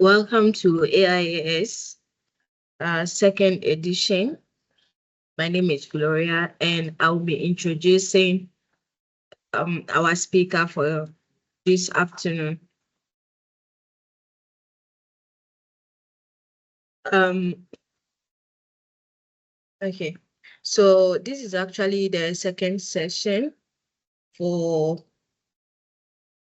Welcome to AIAS second edition. My name is Gloria, and I'll be introducing our speaker for this afternoon. Um, okay, so this is actually the second session for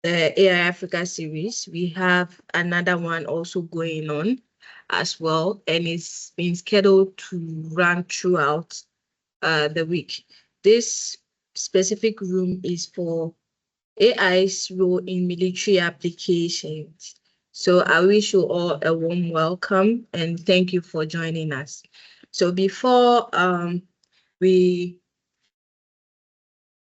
the AI Africa series. We have another one also going on as well, and it's been scheduled to run throughout the week. This specific room is for AI's role in military applications. So I wish you all a warm welcome and thank you for joining us. So before we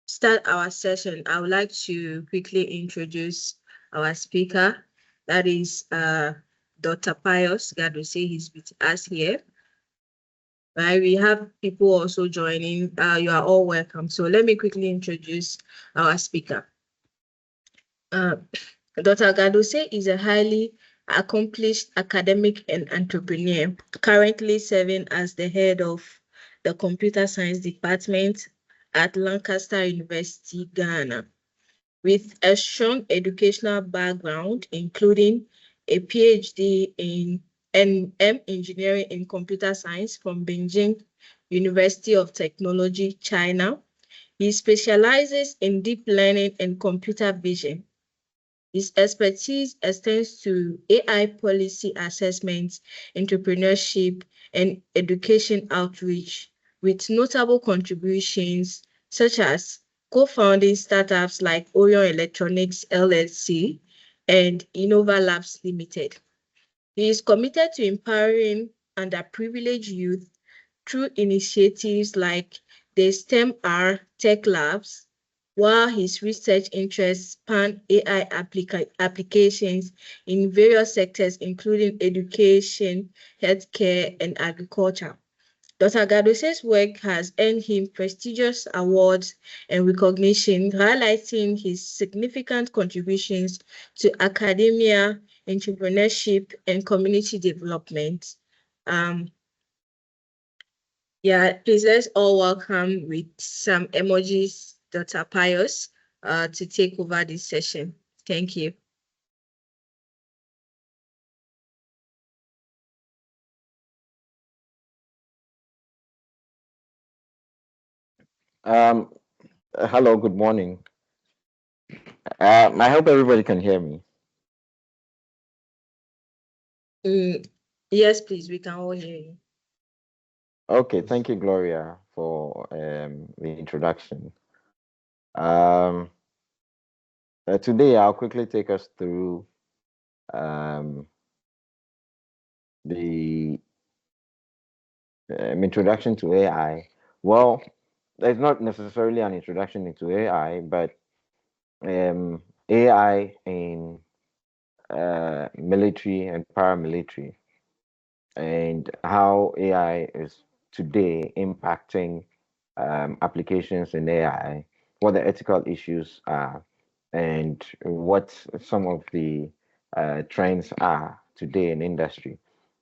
start our session, I would like to quickly introduce our speaker. That is Dr. Pius Gaduse. He's with us here. Right, we have people also joining. You are all welcome. So let me quickly introduce our speaker. Dr. Gadose is a highly accomplished academic and entrepreneur, currently serving as the head of the Computer Science Department at Lancaster University, Ghana. With a strong educational background, including a PhD in M Engineering in Computer Science from Beijing University of Technology, China, he specializes in deep learning and computer vision. His expertise extends to AI policy assessment, entrepreneurship, and education outreach, with notable contributions such as co-founding startups like Orion Electronics LLC and Innova Labs Limited. He is committed to empowering underprivileged youth through initiatives like the STEM-R Tech Labs, while his research interests span AI applications in various sectors, including education, healthcare, and agriculture. Dr. Gadose's work has earned him prestigious awards and recognition, highlighting his significant contributions to academia, entrepreneurship, and community development. Yeah, please let's all welcome with some emojis Dr. Pius to take over this session. Thank you. Um, Hello, good morning. I hope everybody can hear me. Yes, please, we can all hear you. Okay, thank you, Gloria, for the introduction. Um, Today, I'll quickly take us through um, the introduction to AI. Well, it's not necessarily an introduction into AI, but AI in military and paramilitary, and how AI is today impacting applications in AI, what the ethical issues are, and what some of the trends are today in industry.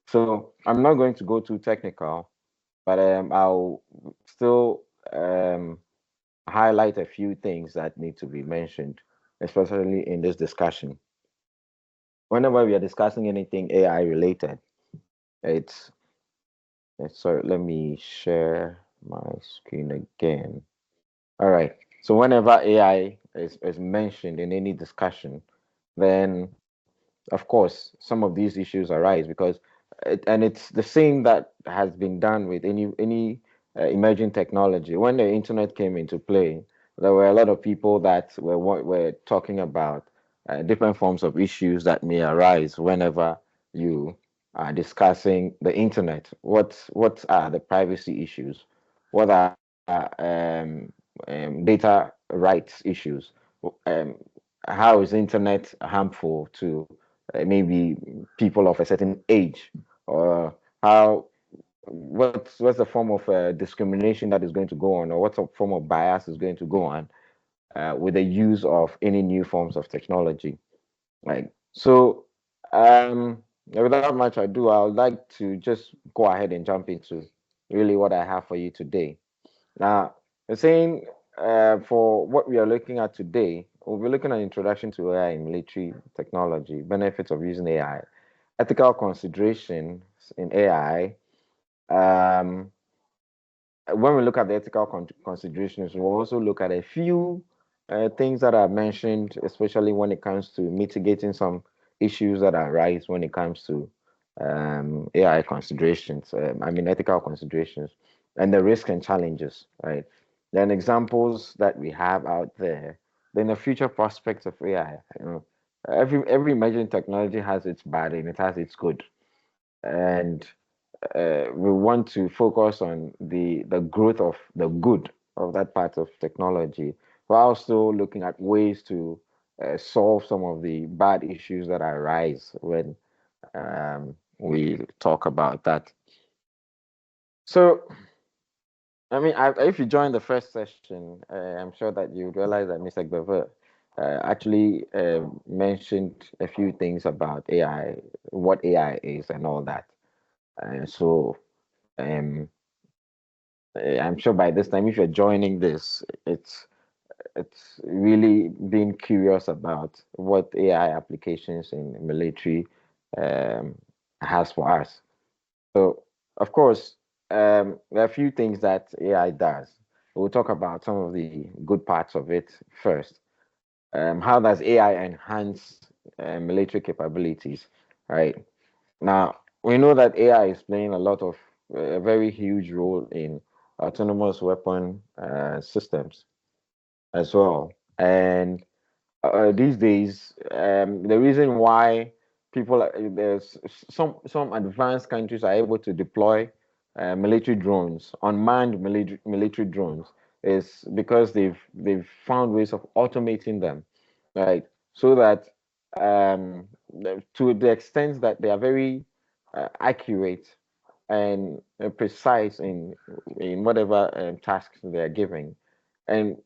So I'm not going to go too technical, but I'll still um, highlight a few things that need to be mentioned, especially in this discussion. Whenever we are discussing anything AI related, it's so let me share my screen again. All right. So whenever AI is mentioned in any discussion, then of course some of these issues arise because and it's the same that has been done with any emerging technology. When the internet came into play, there were a lot of people that were talking about different forms of issues that may arise whenever you are discussing the internet. What are the privacy issues? What are data rights issues? Um, how is internet harmful to maybe people of a certain age, or how what's the form of discrimination that is going to go on, or what's a form of bias is going to go on with the use of any new forms of technology, right? So without much ado, I would like to just go ahead and jump into really what I have for you today. Now, the saying for what we are looking at today, we'll be looking at introduction to AI in military technology, benefits of using AI, ethical considerations in AI. Um, when we look at the ethical considerations, we'll also look at a few things that are mentioned, especially when it comes to mitigating some issues that arise when it comes to AI considerations, I mean, ethical considerations, and the risks and challenges, right? Then examples that we have out there, then the future prospects of AI. Every emerging technology has its bad and it has its good. And we want to focus on the growth of the good of that part of technology, while also looking at ways to solve some of the bad issues that arise when we talk about that. So, I mean, if you join the first session, I'm sure that you realize that Mr. Gbever actually mentioned a few things about AI, what AI is, and all that. And so, um, I'm sure by this time, if you're joining this, it's really being curious about what AI applications in military um, has for us. So, of course, there are a few things that AI does. We'll talk about some of the good parts of it first. How does AI enhance military capabilities? Right now, we know that AI is playing a lot of a very huge role in autonomous weapon systems as well. And these days, the reason why there's some advanced countries are able to deploy military drones, unmanned military drones, is because they've found ways of automating them, right? So that to the extent that they are very accurate and precise in whatever tasks they are giving, and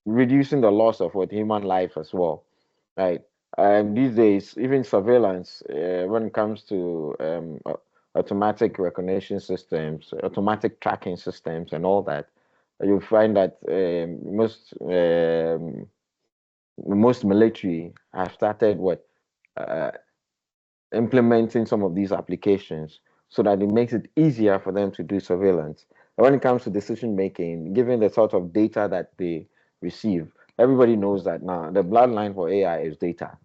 reducing the loss of what human life as well, right? These days, even surveillance, when it comes to automatic recognition systems, automatic tracking systems, and all that, you'll find that most military have started what uh, implementing some of these applications so that it makes it easier for them to do surveillance. And when it comes to decision making, given the sort of data that they receive, everybody knows that now the bloodline for AI is data.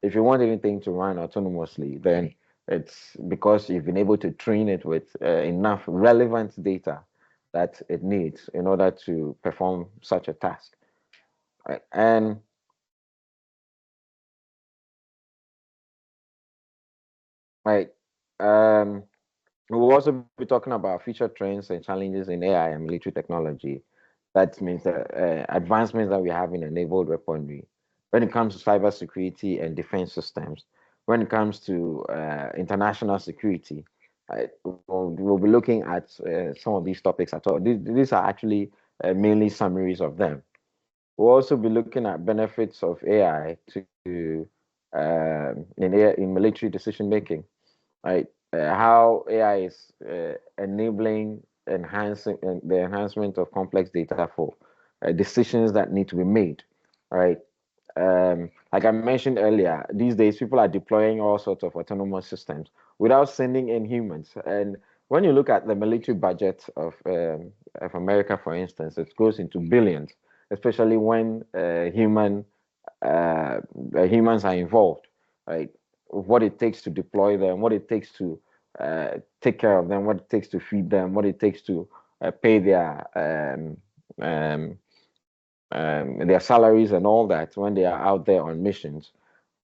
If you want anything to run autonomously, then it's because you've been able to train it with enough relevant data that it needs in order to perform such a task. Right? And right, um, we'll also be talking about future trends and challenges in AI and military technology. That means the advancements that we have in enabled weaponry. When it comes to cybersecurity and defense systems, when it comes to international security, we'll be looking at some of these topics at all. These are actually mainly summaries of them. We'll also be looking at benefits of AI in military decision making, right? How AI is enabling enhancing the enhancement of complex data for decisions that need to be made, right? Like I mentioned earlier, these days people are deploying all sorts of autonomous systems without sending in humans. And when you look at the military budget of America, for instance, it goes into billions, especially when uh, humans are involved, right? What it takes to deploy them, what it takes to take care of them, what it takes to feed them, what it takes to pay um, their salaries and all that when they are out there on missions.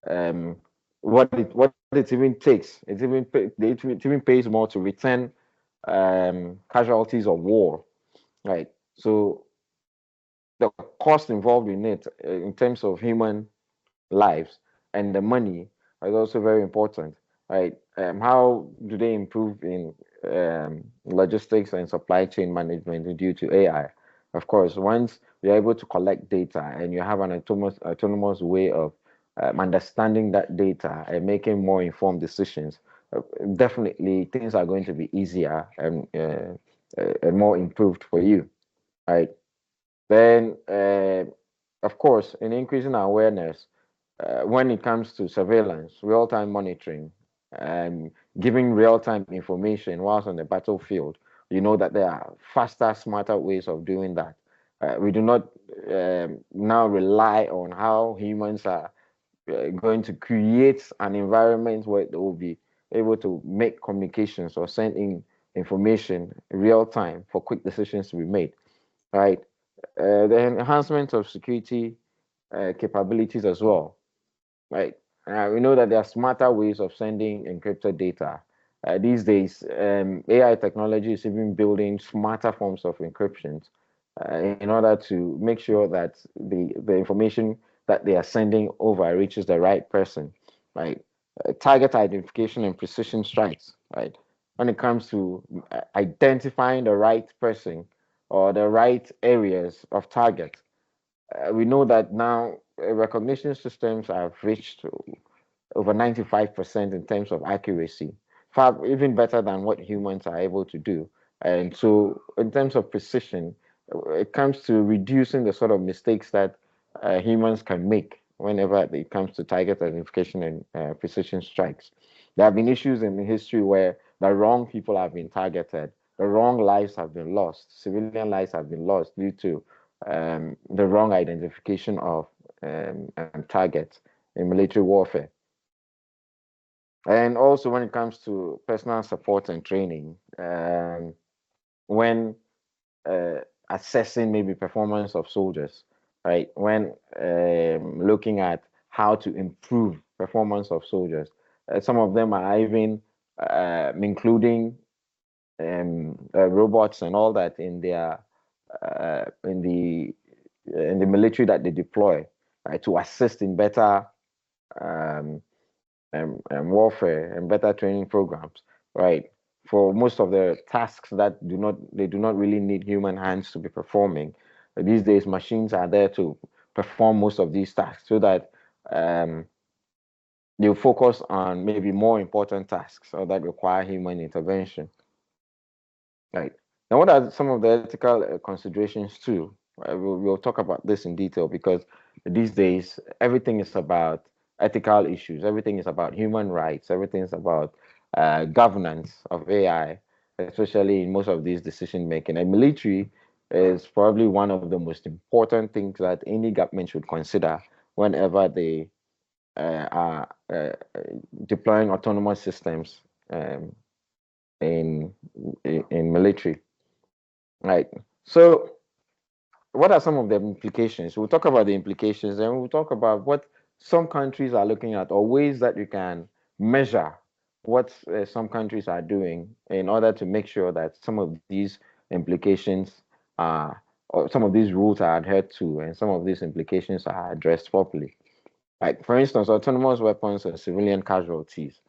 Um, what it even takes, it even pays more to return casualties of war, right? So the cost involved in it, in terms of human lives and the money, is also very important, right? How do they improve in logistics and supply chain management due to AI? Of course, once you're able to collect data and you have an autonomous way of understanding that data and making more informed decisions, definitely things are going to be easier and more improved for you, right? Then, of course, in increasing our awareness, when it comes to surveillance, real-time monitoring, and giving real-time information whilst on the battlefield, you know that there are faster, smarter ways of doing that. We do not now rely on how humans are going to create an environment where they will be able to make communications or send in information real time for quick decisions to be made, right? The enhancement of security capabilities as well, right? We know that there are smarter ways of sending encrypted data. These days, AI technology is even building smarter forms of encryption in order to make sure that the information that they are sending over reaches the right person, right? Target identification and precision strikes, right? When it comes to identifying the right person or the right areas of target, we know that now recognition systems have reached over 95% in terms of accuracy, far even better than what humans are able to do. And so, in terms of precision, it comes to reducing the sort of mistakes that humans can make whenever it comes to target identification and precision strikes. There have been issues in history where the wrong people have been targeted, the wrong lives have been lost, civilian lives have been lost due to the wrong identification of targets in military warfare. And also, when it comes to personal support and training, when uh, assessing maybe performance of soldiers, right? When looking at how to improve performance of soldiers, some of them are even including robots and all that in their uh, in the in the military that they deploy, right, to assist in better um, and warfare and better training programs, right? For most of the tasks that do not really need human hands to be performing. These days, machines are there to perform most of these tasks so that um, they'll focus on maybe more important tasks or that require human intervention. Right. Now, what are some of the ethical considerations too? We'll talk about this in detail because these days everything is about ethical issues. Everything is about human rights. Everything is about governance of AI, especially in most of these decision making. And military is probably one of the most important things that any government should consider whenever they are deploying autonomous systems um, in in military. Right. So, what are some of the implications? We'll talk about the implications and we'll talk about what some countries are looking at or ways that you can measure what some countries are doing in order to make sure that some of these implications are, or some of these rules are adhered to and some of these implications are addressed properly. Like, for instance, autonomous weapons and civilian casualties.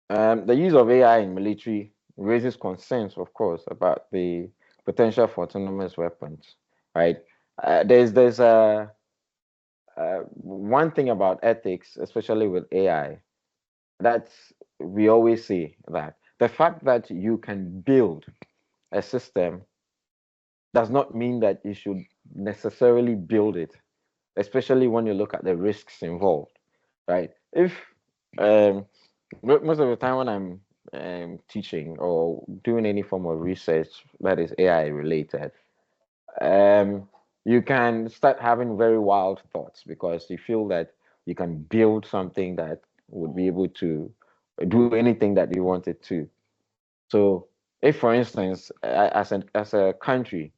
The use of AI in military raises concerns, of course, about the potential for autonomous weapons, right? There's one thing about ethics, especially with AI, that we always say that the fact that you can build a system does not mean that you should necessarily build it, especially when you look at the risks involved, right? If um, most of the time when I'm teaching or doing any form of research that is AI related, um, you can start having very wild thoughts because you feel that you can build something that would be able to do anything that you want it to. So, if for instance, as a country,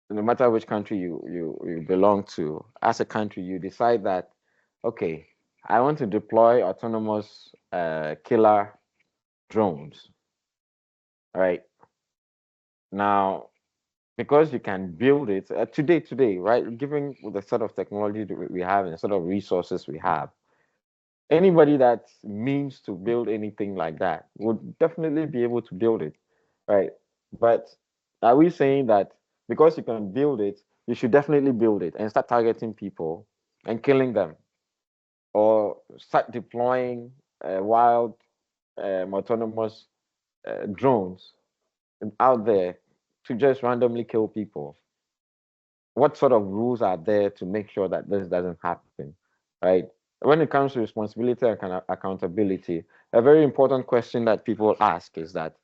no matter which country you belong to, as a country, you decide that, okay, I want to deploy autonomous killer drones, right? Now, because you can build it today, right? Given the sort of technology that we have and the sort of resources we have, anybody that means to build anything like that would definitely be able to build it, right? But are we saying that because you can build it, you should definitely build it and start targeting people and killing them, or start deploying wild autonomous drones out there to just randomly kill people? What sort of rules are there to make sure that this doesn't happen, right? When it comes to responsibility and accountability, a very important question that people ask is that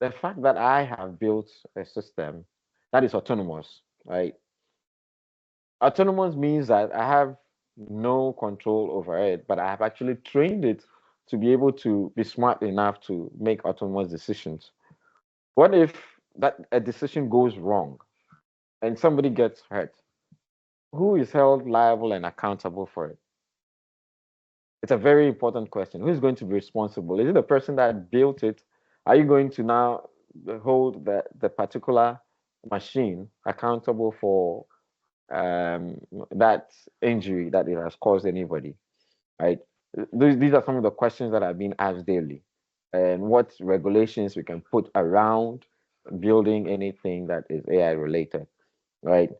the fact that I have built a system that is autonomous, right? Autonomous means that I have no control over it, but I have actually trained it to be able to be smart enough to make autonomous decisions. What if that a decision goes wrong and somebody gets hurt? Who is held liable and accountable for it? It's a very important question. Who's going to be responsible? Is it the person that built it? Are you going to now hold the particular machine accountable for that injury that it has caused anybody? Right? These are some of the questions that are being asked daily, and what regulations we can put around building anything that is AI related, right?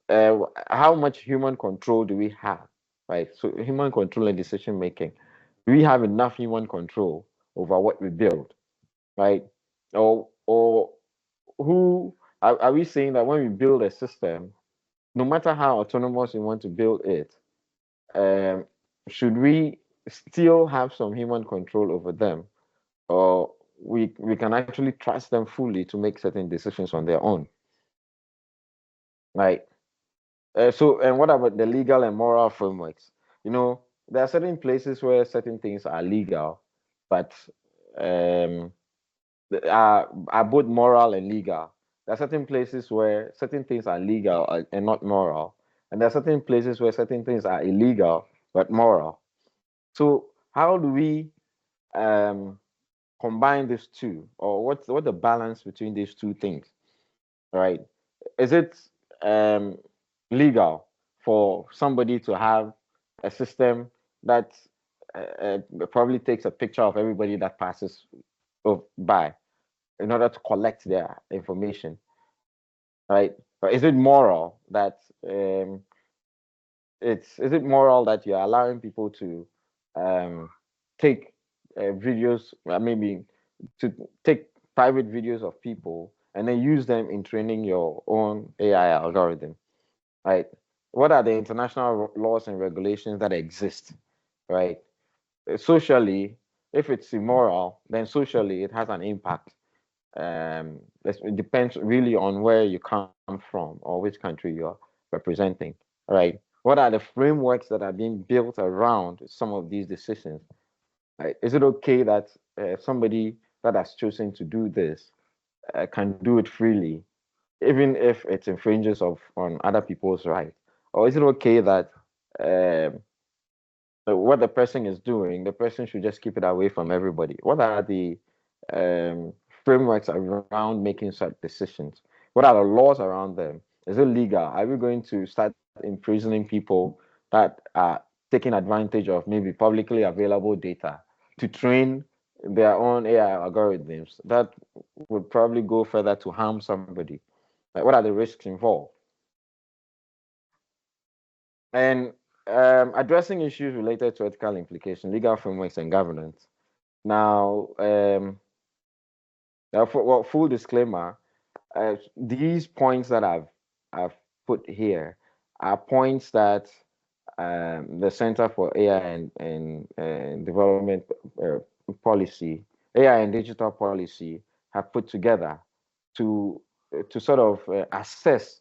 How much human control do we have, right? So human control and decision making. Do we have enough human control over what we build, right? Or who are we saying that when we build a system, no matter how autonomous we want to build it, um, should we still have some human control over them, or we can actually trust them fully to make certain decisions on their own, right? And what about the legal and moral frameworks? You know, there are certain places where certain things are legal, but um, are both moral and legal. There are certain places where certain things are legal and not moral, and there are certain places where certain things are illegal but moral. So how do we um, combine these two, or what the balance between these two things, right? Is it um, legal for somebody to have a system that probably takes a picture of everybody that passes by in order to collect their information, right? But is it moral that is it moral that you're allowing people to um, take videos, maybe to take private videos of people and then use them in training your own AI algorithm, right? What are the international laws and regulations that exist, right? Socially, if it's immoral, then socially it has an impact. It depends really on where you come from or which country you're representing, right? What are the frameworks that are being built around some of these decisions? Right? Is it okay that somebody that has chosen to do this can do it freely, even if it infringes on other people's rights? Or is it okay that um, what the person is doing, the person should just keep it away from everybody? What are the um, frameworks around making such decisions? What are the laws around them? Is it legal? Are we going to start imprisoning people that are taking advantage of maybe publicly available data to train their own AI algorithms that would probably go further to harm somebody? Like, what are the risks involved? And addressing issues related to ethical implications, legal frameworks, and governance. Now, full disclaimer: these points that I've put here are points that the Center for AI and Development Policy, AI and Digital Policy, have put together to sort of assess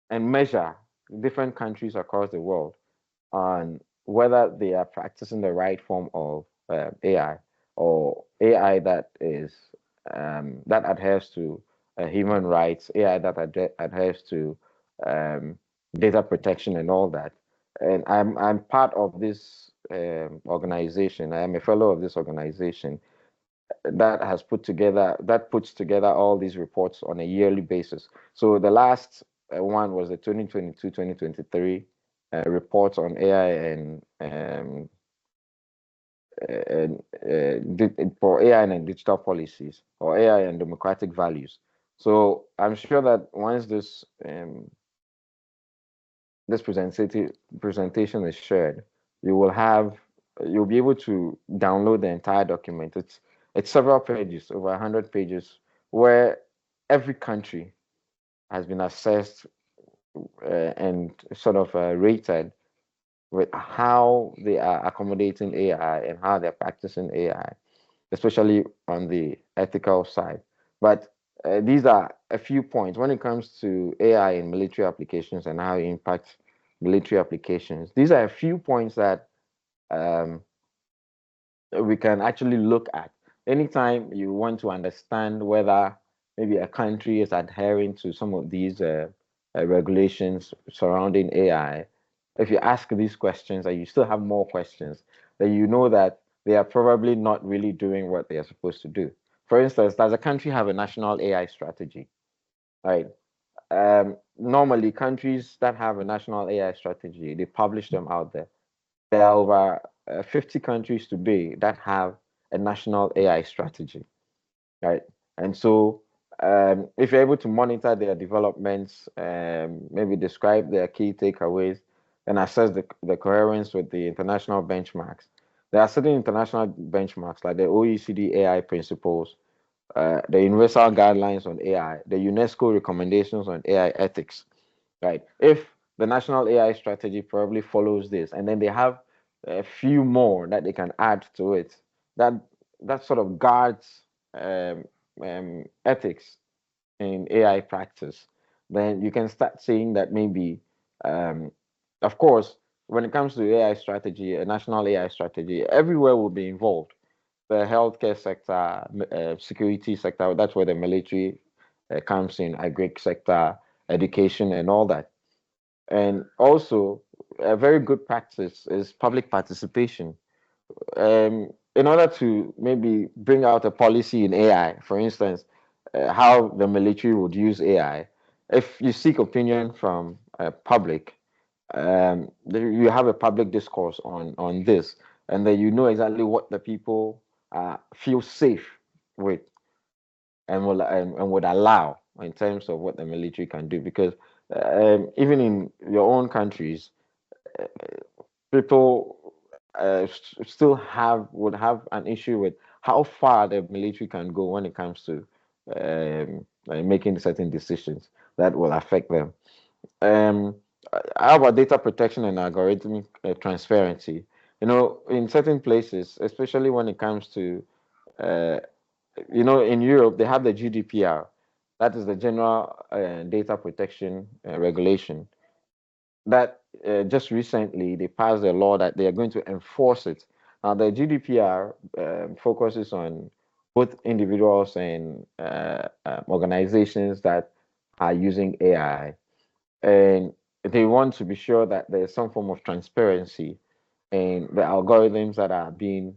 and measure different countries across the world on whether they are practicing the right form of AI, or AI that is that adheres to human rights, AI that adheres to um, data protection and all that. And I'm part of this organization. I am a fellow of this organization that puts together all these reports on a yearly basis. So the last one was the 2022-2023 report on AI for AI and digital policies, or AI and democratic values. So I'm sure that once this presentation is shared, you will have you'll be able to download the entire document. It's several pages, over 100 pages, where every country has been assessed and sort of rated with how they are accommodating AI and how they're practicing AI, especially on the ethical side. But these are a few points when it comes to AI in military applications and how it impacts military applications. These are a few points that um, we can actually look at. Anytime you want to understand whether maybe a country is adhering to some of these regulations surrounding AI, if you ask these questions and you still have more questions, then you know that they are probably not really doing what they are supposed to do. For instance, does a country have a national AI strategy? Right. Normally, countries that have a national AI strategy, they publish them out there. There are over 50 countries today that have a national AI strategy, right? And so, if you're able to monitor their developments, maybe describe their key takeaways, and assess the coherence with the international benchmarks, there are certain international benchmarks like the OECD AI principles, the Universal Guidelines on AI, the UNESCO recommendations on AI ethics, right? If the national AI strategy probably follows this, and then they have a few more that they can add to it, that that sort of guards ethics in AI practice, then you can start saying that maybe, um, of course, when it comes to AI strategy, a national AI strategy, everywhere will be involved. The healthcare sector, security sector, that's where the military comes in, agri sector, education, and all that. And also, a very good practice is public participation. In order to maybe bring out a policy in AI, for instance, how the military would use AI, if you seek opinion from public, you have a public discourse on this, and then you know exactly what the people feel safe with and would allow in terms of what the military can do. Because even in your own countries, people still have would have an issue with how far the military can go when it comes to making certain decisions that will affect them. Um, how about data protection and algorithmic transparency? You know, in certain places, especially when it comes to, uh, in Europe, they have the GDPR, that is the General Data Protection Regulation, that just recently they passed a law that they are going to enforce it. Now, the GDPR focuses on both individuals and organizations that are using AI, and they want to be sure that there's some form of transparency in the algorithms that are being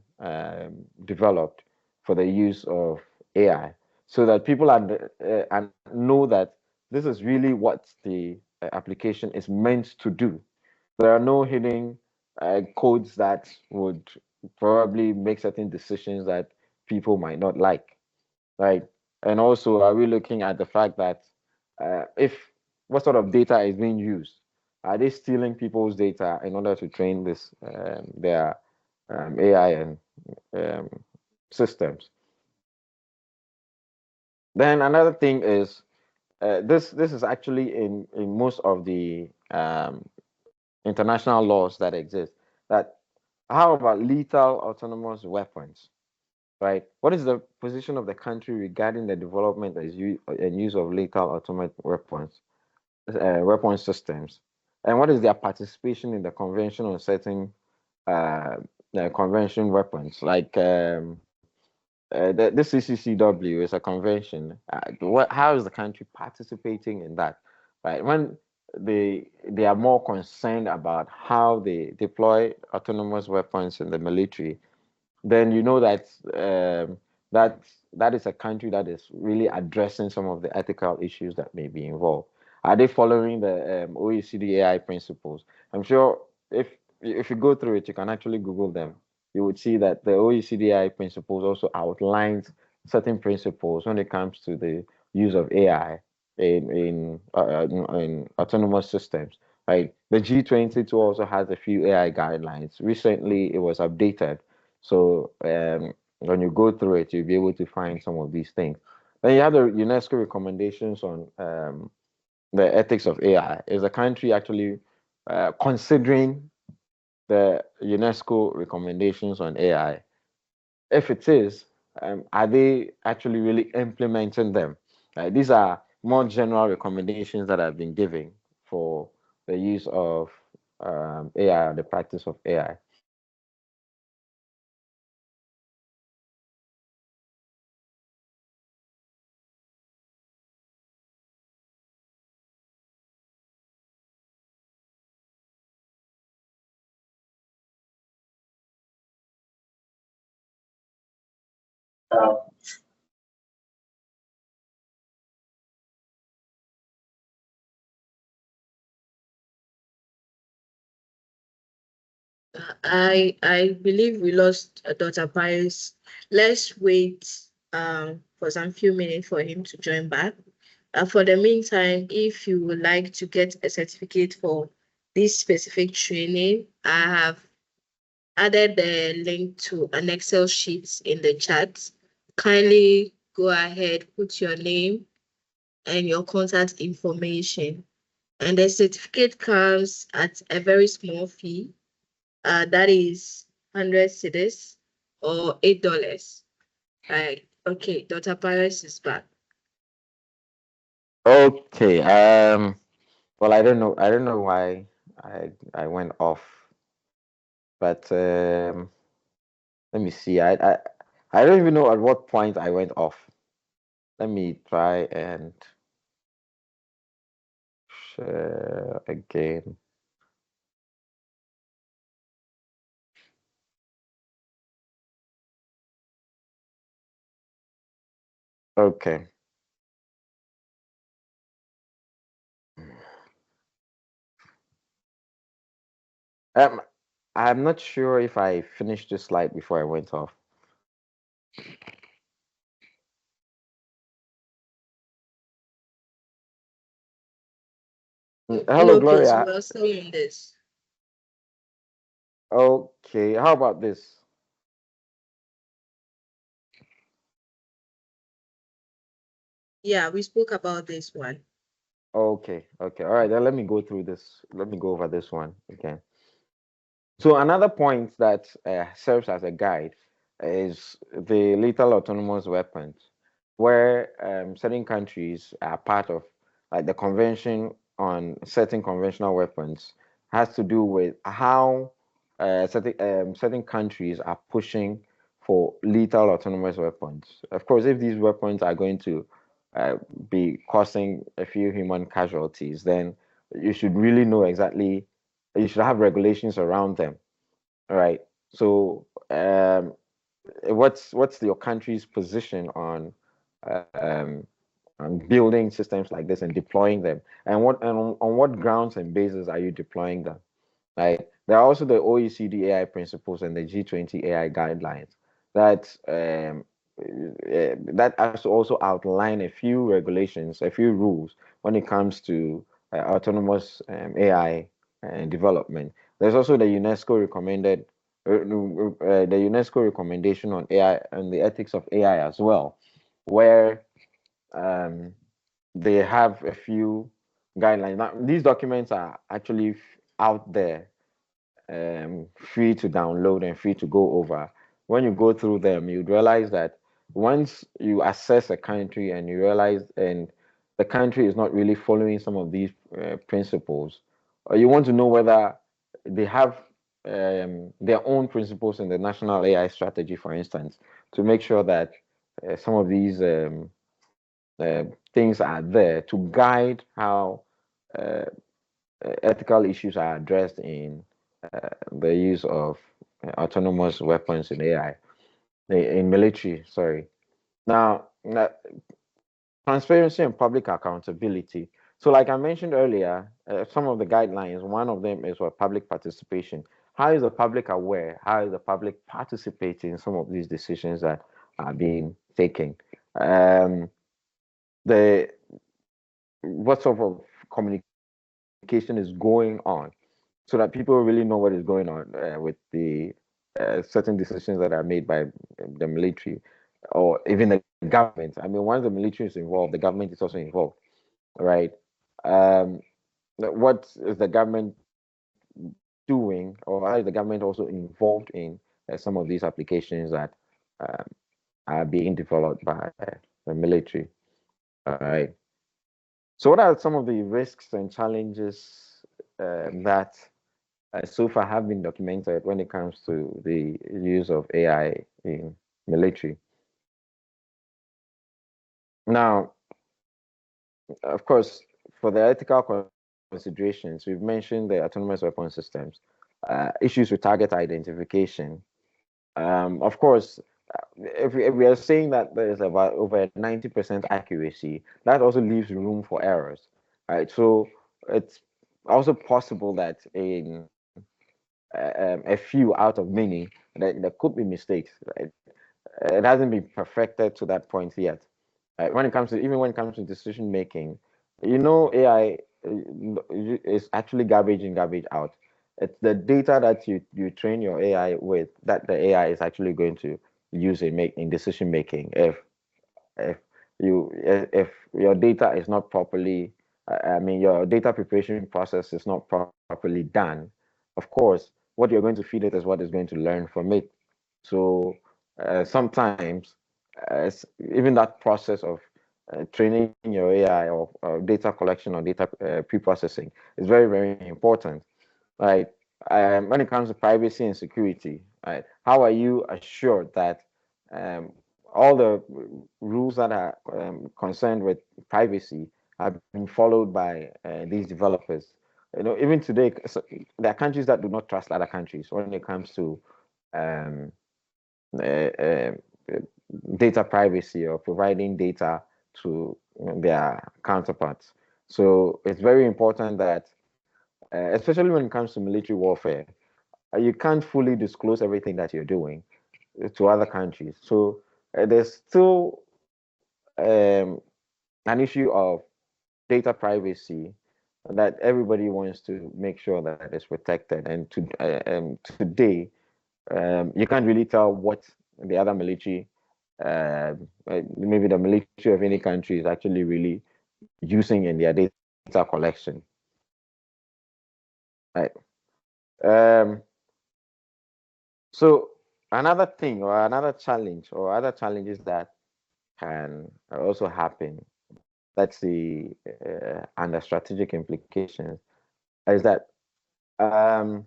developed for the use of AI, so that people and know that this is really what the application is meant to do. There are no hidden codes that would probably make certain decisions that people might not like, right? And also, are we looking at the fact that if what sort of data is being used? Are they stealing people's data in order to train this their AI and um, systems? Then another thing is this is actually in most of the international laws that exist. That how about lethal autonomous weapons? Right? What is the position of the country regarding the development and use of lethal autonomous weapon systems? And what is their participation in the Convention on Certain uh, Convention Weapons? Like the CCCW is a convention. How is the country participating in that? Right? When they are more concerned about how they deploy autonomous weapons in the military, then you know that that that is a country that is really addressing some of the ethical issues that may be involved. Are they following the OECD AI principles? I'm sure if you go through it, you can actually Google them. You would see that the OECD AI principles also outlines certain principles when it comes to the use of AI in autonomous systems. right? The G20 too also has a few AI guidelines. Recently, it was updated. So when you go through it, you'll be able to find some of these things. Then you have the UNESCO recommendations on the ethics of AI. Is the country actually considering the UNESCO recommendations on AI? If it is, are they actually really implementing them? These are more general recommendations that have been given for the use of AI, the practice of AI. I believe we lost Dr. Pius. Let's wait for some few minutes for him to join back. For the meantime, if you would like to get a certificate for this specific training, I have added the link to an Excel sheet in the chat. Kindly go ahead, put your name and your contact information. And the certificate comes at a very small fee. That is 100 cedis or $8. Right. Okay, Dr. Paris is back. Okay. Well, I don't know. I don't know why I went off, but let me see. I don't even know at what point I went off. Let me try and share again. Okay. Um, I'm not sure if I finished the slide before I went off. Hello, No, please, Gloria. we're still in this. Okay, how about this? Yeah, we spoke about this one. Okay, okay. All right, then let me go through this. Let me go over this one again. So another point that serves as a guide is the lethal autonomous weapons, where certain countries are part of, like the Convention on Certain Conventional Weapons, has to do with how certain countries are pushing for lethal autonomous weapons. Of course, if these weapons are going to uh, be causing a few human casualties, then you should really know exactly. You should have regulations around them. All right. So, what's your country's position um, on building systems like this and deploying them? And on what grounds and basis are you deploying them? Right. There are also the OECD AI principles and the G20 AI guidelines that that has to also outline a few regulations, a few rules when it comes to autonomous AI development. There's also the UNESCO recommendation on AI and the ethics of AI as well, where um, they have a few guidelines. Now, these documents are actually out there, free to download and free to go over. When you go through them, you'd realize that once you assess a country and you realize and the country is not really following some of these principles, or you want to know whether they have their own principles in the national AI strategy, for instance, to make sure that some of these uh, things are there to guide how uh, ethical issues are addressed in the use of autonomous weapons in AI, in military, sorry. Now, transparency and public accountability. So, like I mentioned earlier, some of the guidelines, one of them is for public participation. How is the public aware? How is the public participating in some of these decisions that are being taken? Um, the what sort of communication communication is going on, so that people really know what is going on with the certain decisions that are made by the military or even the government. I mean, once the military is involved, the government is also involved, right? Um, what is the government doing, or how is the government also involved in some of these applications that um, are being developed by the military? All right. So, what are some of the risks and challenges that so far have been documented when it comes to the use of AI in military? Now, of course, for the ethical considerations, we've mentioned the autonomous weapon systems, issues with target identification. Of course, if we are saying that there is about over 90% accuracy, that also leaves room for errors, right? So it's also possible that in a few out of many, there could be mistakes, right? It hasn't been perfected to that point yet. When it comes to even when it comes to decision making, AI is actually garbage in, garbage out. It's the data that you train your AI with that the AI is actually going to use in decision making. If if your data is not properly, I mean, your data preparation process is not properly done, of course, what you're going to feed it is what is going to learn from it. So sometimes, even that process of training your AI or data collection or data pre-processing is very, very important. Right. When it comes to privacy and security, right, how are you assured that um, all the rules that are concerned with privacy have been followed by these developers? Even today, so there are countries that do not trust other countries when it comes to um, uh, uh, data privacy or providing data to their counterparts. So it's very important that, especially when it comes to military warfare, you can't fully disclose everything that you're doing to other countries. So there's still an issue of data privacy that everybody wants to make sure that it's protected. And today, you can't really tell what the other military, maybe the military of any country, is actually really using in their data collection. Right. Um, so another thing or another challenge or other challenges that can also happen, let's see, under strategic implications, is that um,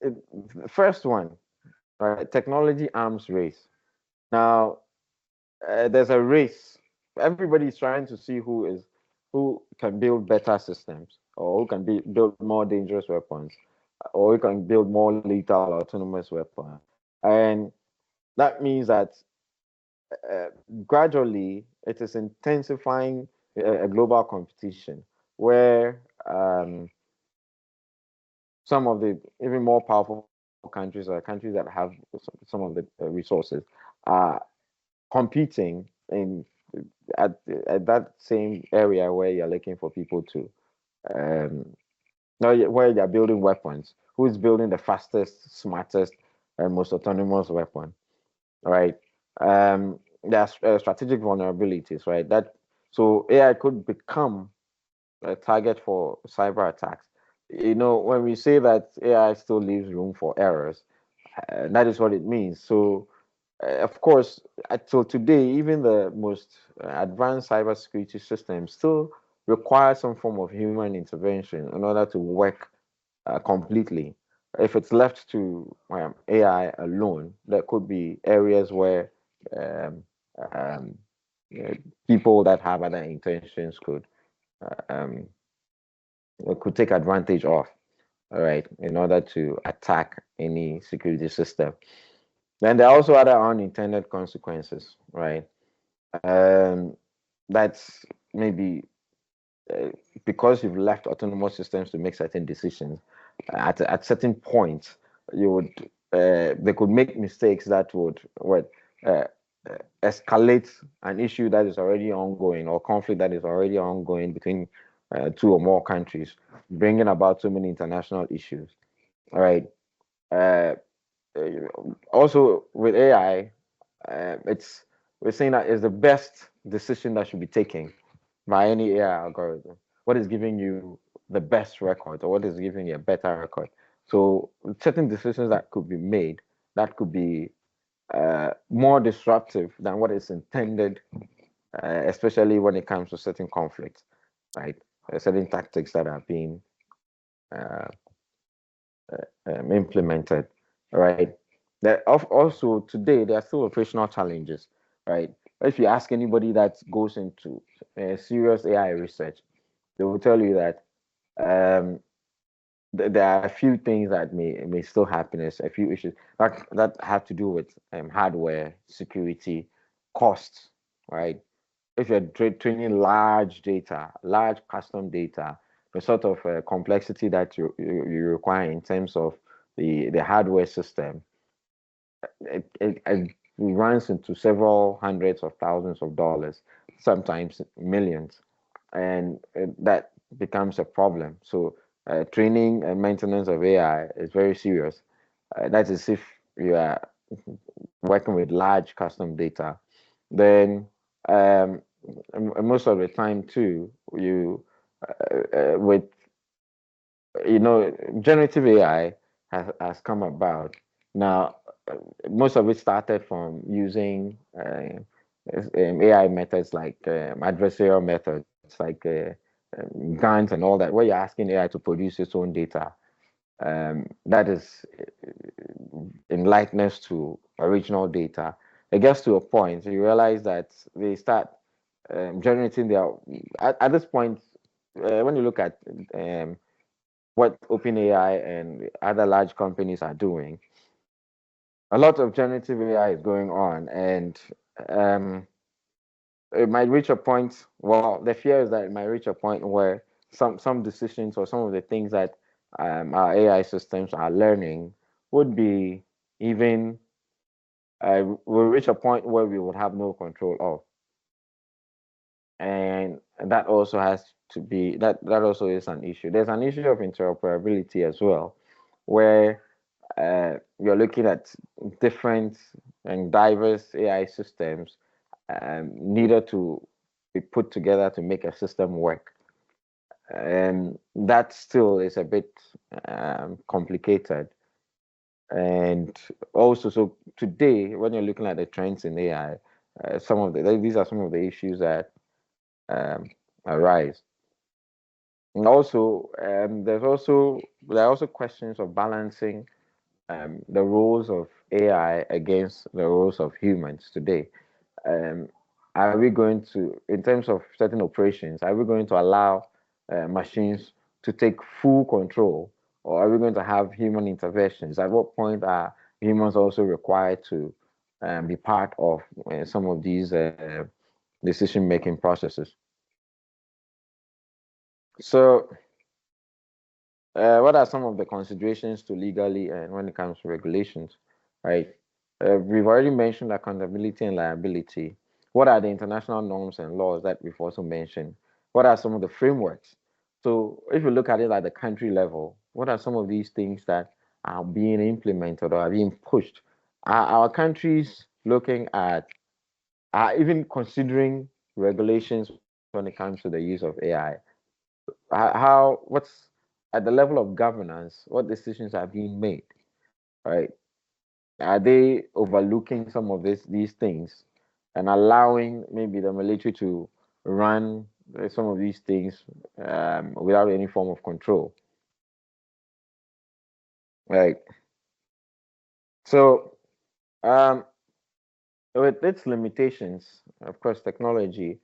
the first one, right, technology arms race. Now, there's a race. Everybody's trying to see who can build better systems, or who can build more dangerous weapons, or who can build more lethal autonomous weapons. And that means that uh, gradually it is intensifying a global competition where some of the even more powerful countries or countries that have some of the resources are competing in at, at that same area where you're looking for people to um no, where you're building weapons. Who's building the fastest, smartest, and most autonomous weapon, right? There's strategic vulnerabilities, right? That so AI could become a target for cyber attacks. When we say that AI still leaves room for errors, that is what it means. So, of course, until today, even the most advanced cybersecurity systems still require some form of human intervention in order to work completely. If it's left to AI alone, there could be areas where um, um, people that have other intentions um, could take advantage of, all right, in order to attack any security system. Then there are also other unintended consequences, right? Um, that's maybe uh, because you've left autonomous systems to make certain decisions. At certain points, you would they could make mistakes that would what escalate an issue that is already ongoing or conflict that is already ongoing between two or more countries, bringing about so many international issues. All right. Uh, Also, with AI, it's we're saying that is the best decision that should be taken by any AI algorithm. What is giving you the best record, or what is giving you a better record? So certain decisions that could be made that could be more disruptive than what is intended, especially when it comes to certain conflicts, right? Certain tactics that are being uh, implemented, right? Also today there are still operational challenges, right? If you ask anybody that goes into serious AI research, they will tell you that um, there are a few things that may still happen. There's a few issues that have to do with hardware, security, costs, right? If you're training large data, large custom data, the sort of complexity that you require in terms of the hardware system, it runs into several hundreds of thousands of dollars, sometimes millions, and that becomes a problem. So training and maintenance of AI is very serious. That is if you are working with large custom data. Then most of the time too, you with generative AI has come about. Now, most of it started from using AI methods like adversarial methods, like GANs and all that, where you're asking AI to produce its own data. That is in likeness to original data. It gets to a point you realize that they start generating their at this point when you look at what OpenAI and other large companies are doing, a lot of generative AI is going on, and um, it might reach a point. Well, the fear is that it might reach a point where some decisions or some of the things that our AI systems are learning would be even will reach a point where we would have no control of, and that also has to be that also is an issue. There's an issue of interoperability as well, where you're looking at different and diverse AI systems needed to be put together to make a system work. And that still is a bit complicated. And also, so today, when you're looking at the trends in AI, these are some of the issues that um, arise. And also, there are also questions of balancing the roles of AI against the roles of humans today. Um, are we going to, in terms of certain operations, are we going to allow machines to take full control, or are we going to have human interventions? At what point are humans also required to be part of some of these decision-making processes? So, what are some of the considerations to legally and when it comes to regulations, right? We've already mentioned accountability and liability. What are the international norms and laws that we've also mentioned? What are some of the frameworks? So, if you look at it at the country level, what are some of these things that are being implemented or are being pushed? Are our countries looking at, are even considering regulations when it comes to the use of AI? What's at the level of governance, what decisions are being made, right? Are they overlooking some of these things and allowing maybe the military to run some of these things without any form of control, right? So, um, with its limitations, of course, technology,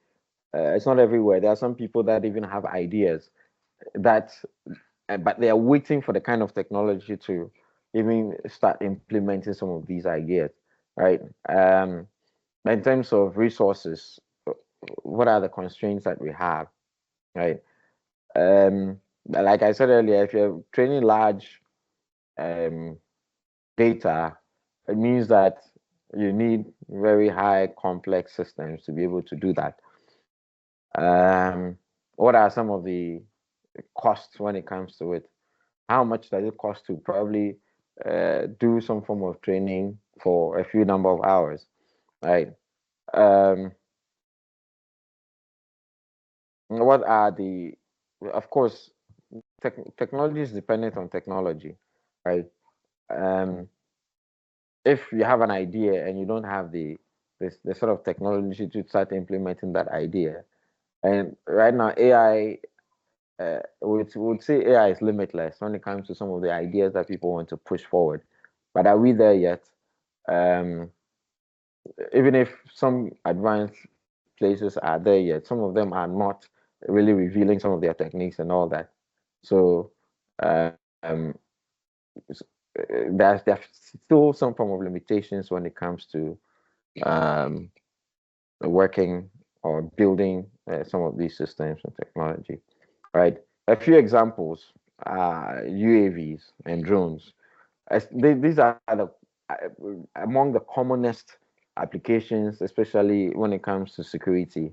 it's not everywhere. There are some people that even have ideas that but they are waiting for the kind of technology to even start implementing some of these ideas, right? In terms of resources, what are the constraints that we have, right? Like I said earlier, if you're training large um, data, it means that You need very high complex systems to be able to do that. Um, what are some of the costs when it comes to it? How much does it cost to probably do some form of training for a few number of hours, right? Um, what are the, of course, technology is dependent on technology, right? Um, if you have an idea and you don't have the sort of technology to start implementing that idea, and right now AI would say AI is limitless when it comes to some of the ideas that people want to push forward. But are we there yet? Um, Even if some advanced places are there yet, some of them are not really revealing some of their techniques and all that. So um, there's still some form of limitations when it comes to um, working or building some of these systems and technology, right? A few examples are UAVs and drones. These are among the commonest applications, especially when it comes to security,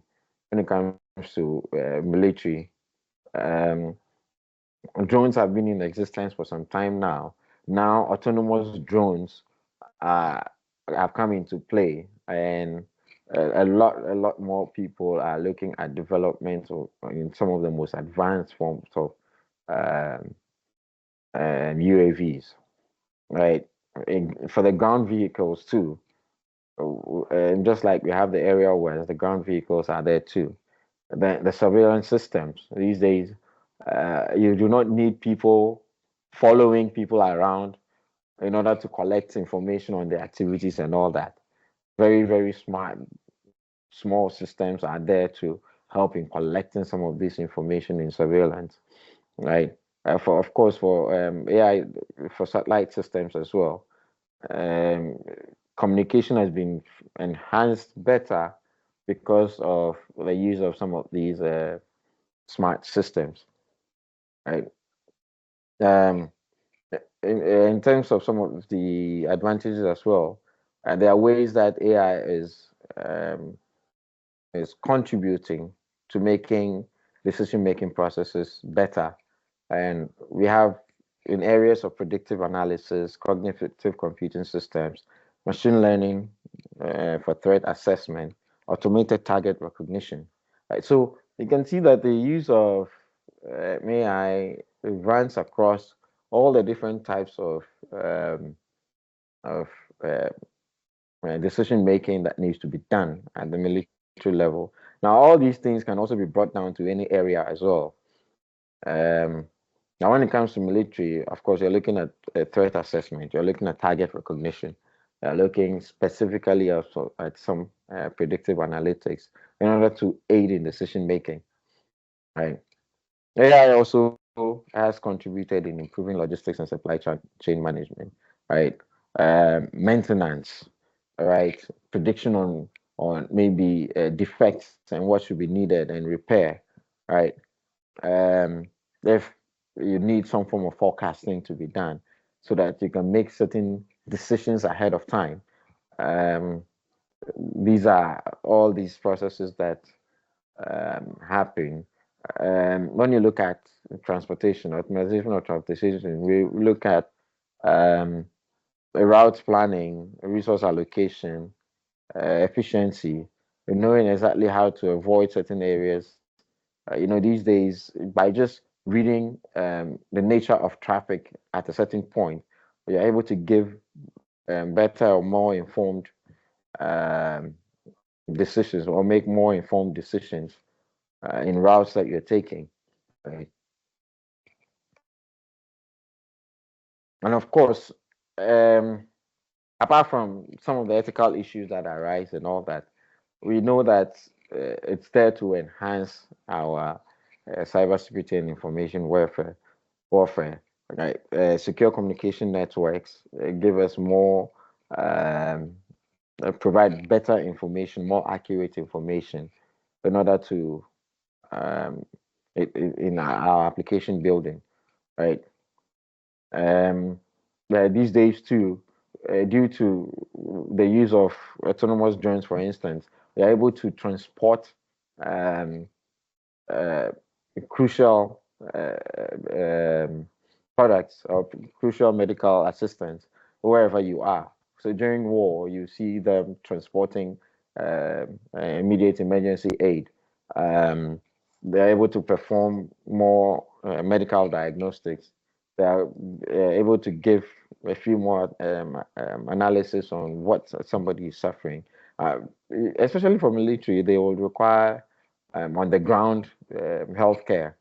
when it comes to military. Um, Drones have been in existence for some time now. Now, autonomous drones uh, have come into play, and a lot more people are looking at development of, in some of the most advanced forms of um, UAVs, right? For the ground vehicles too, and just like we have the aerial ones, the ground vehicles are there too. The surveillance systems these days, you do not need people following people around in order to collect information on their activities and all that. Very, very smart, small systems are there to help in collecting some of this information in surveillance, right? For of course for AI for satellite systems as well. Um, Communication has been enhanced better because of the use of some of these smart systems, right? Um, in terms of some of the advantages as well, there are ways that AI um, is contributing to making decision-making processes better. And we have in areas of predictive analysis, cognitive computing systems, machine learning for threat assessment, automated target recognition. Right? So you can see that the use of AI runs across all the different types of uh, decision making that needs to be done at the military level. Now, all these things can also be brought down to any area as well. Um, Now, when it comes to military, of course, you're looking at threat assessment, you're looking at target recognition, you're looking specifically also at some predictive analytics in order to aid in decision making, right? AI also has contributed in improving logistics and supply chain management, right? Maintenance, right? Prediction on maybe defects and what should be needed and repair, right? um, if you need some form of forecasting to be done so that you can make certain decisions ahead of time. Um, these are all these processes that happen. When you look at transportation, optimization of transportation, we look at um, route planning, resource allocation, efficiency, knowing exactly how to avoid certain areas. These days, by just reading the nature of traffic at a certain point, you're able to give better or more informed um, decisions or make more informed decisions in routes that you're taking. Right? And of course, um, apart from some of the ethical issues that arise and all that, we know that it's there to enhance our cybersecurity and information warfare. Right? Secure communication networks give us more, um, provide better information, more accurate information in order to um, in our application building, right? Um, these days too, due to the use of autonomous drones, for instance, they are able to transport um, uh, crucial products or crucial medical assistance wherever you are. So during war, you see them transporting immediate emergency aid. Um, they're able to perform more medical diagnostics. They are able to give a few more analysis on what somebody is suffering. Uh, Especially for military, they will require on the ground healthcare.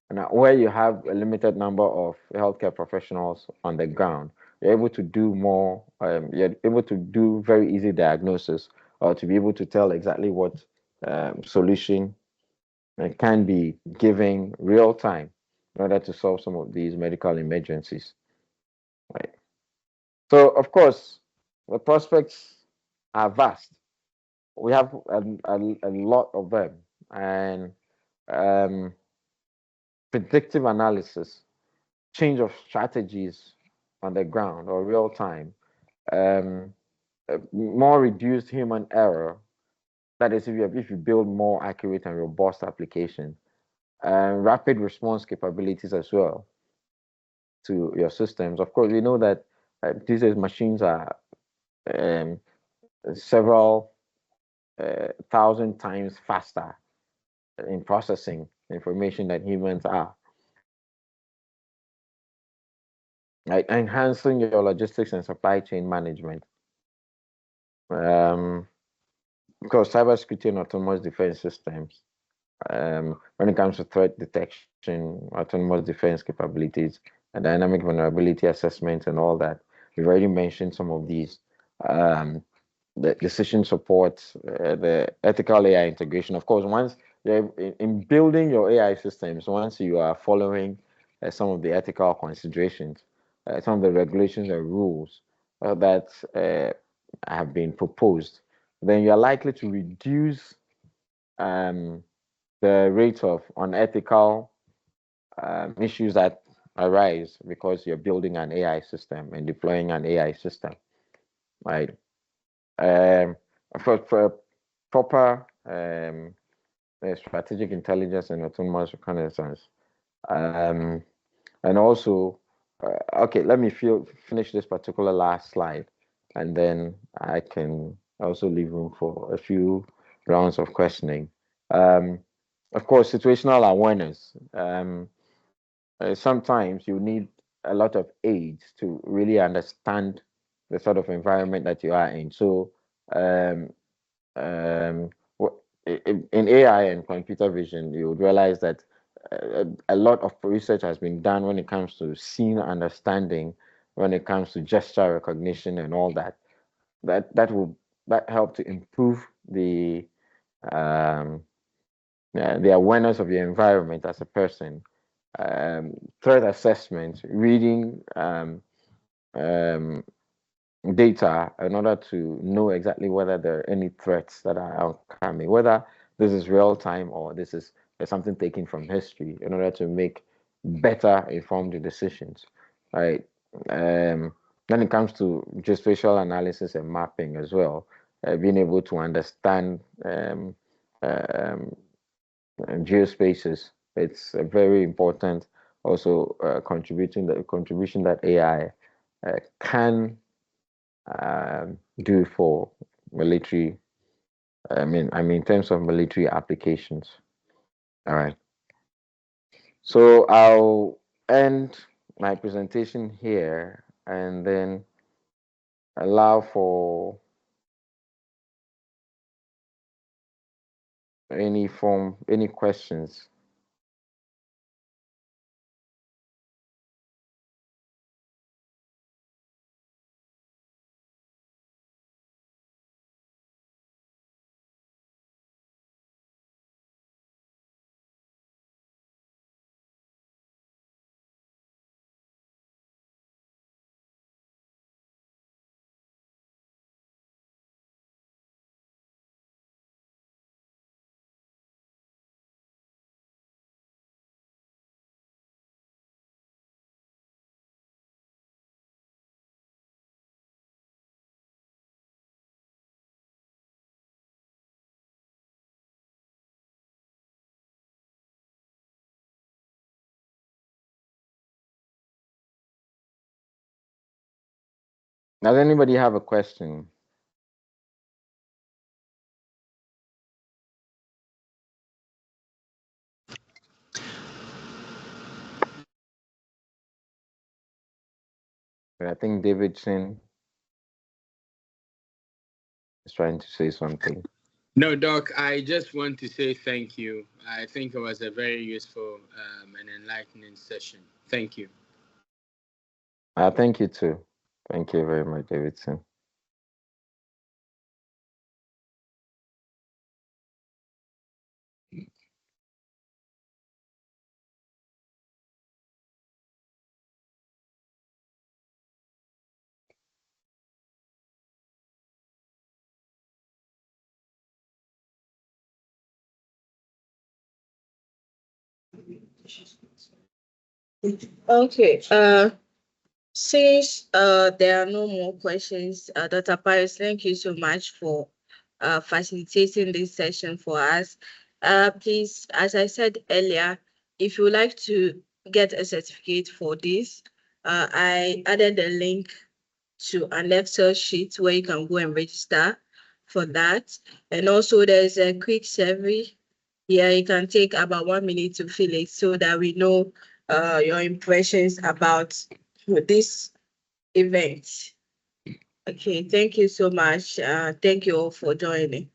And where you have a limited number of healthcare professionals on the ground, you're able to do more, you're able to do very easy diagnosis or to be able to tell exactly what solution can be given real time in order to solve some of these medical emergencies. Right. So, of course, the prospects are vast. We have a lot of them, and um, predictive analysis, change of strategies on the ground or real time, um, more reduced human error. That is, if you build more accurate and robust applications, and rapid response capabilities as well to your systems. Of course, we know that these days machines are um, several thousand times faster in processing information than humans are. Right? Enhancing your logistics and supply chain management. Um, because cybersecurity and autonomous defense systems, when it comes to threat detection, autonomous defense capabilities, and dynamic vulnerability assessment, and all that, we've already mentioned some of these. Um, the decision support, the ethical AI integration. Of course, once you're in building your AI systems, once you are following some of the ethical considerations, some of the regulations and rules that have been proposed, then you're likely to reduce um, the rate of unethical issues that arise because you're building an AI system and deploying an AI system, right? Um, for proper strategic intelligence and autonomous reconnaissance. Um, and also, okay, let me finish this particular last slide, and then I can also leave room for a few rounds of questioning. Um, of course, situational awareness. Sometimes you need a lot of aids to really understand the sort of environment that you are in. So, um, um, in AI and computer vision, you would realize that a lot of research has been done when it comes to scene understanding, when it comes to gesture recognition and all that. That help to improve um, the awareness of your environment as a person. Threat assessment, reading um, data in order to know exactly whether there are any threats that are coming, whether this is real time or this is something taken from history in order to make better informed decisions, right? When it comes to geospatial analysis and mapping as well, being able to understand um, geospaces, it's very important. Also, contributing the contribution that AI can do for military. I mean, in terms of military applications. All right. So I'll end my presentation here and then allow for any questions. Does anybody have a question? I think Davidson is trying to say something. No, Doc, I just want to say thank you. I think it was a very useful and enlightening session. Thank you. Thank you too. Thank you very much, Davidson. Okay. Since there are no more questions, Dr. Paris, thank you so much for facilitating this session for us. Please, as I said earlier, if you would like to get a certificate for this, I added a link to an Excel sheet where you can go and register for that. And also there's a quick survey. Yeah, you can take about 1 minute to fill it so that we know your impressions about this event. Okay, thank you so much. Thank you all for joining.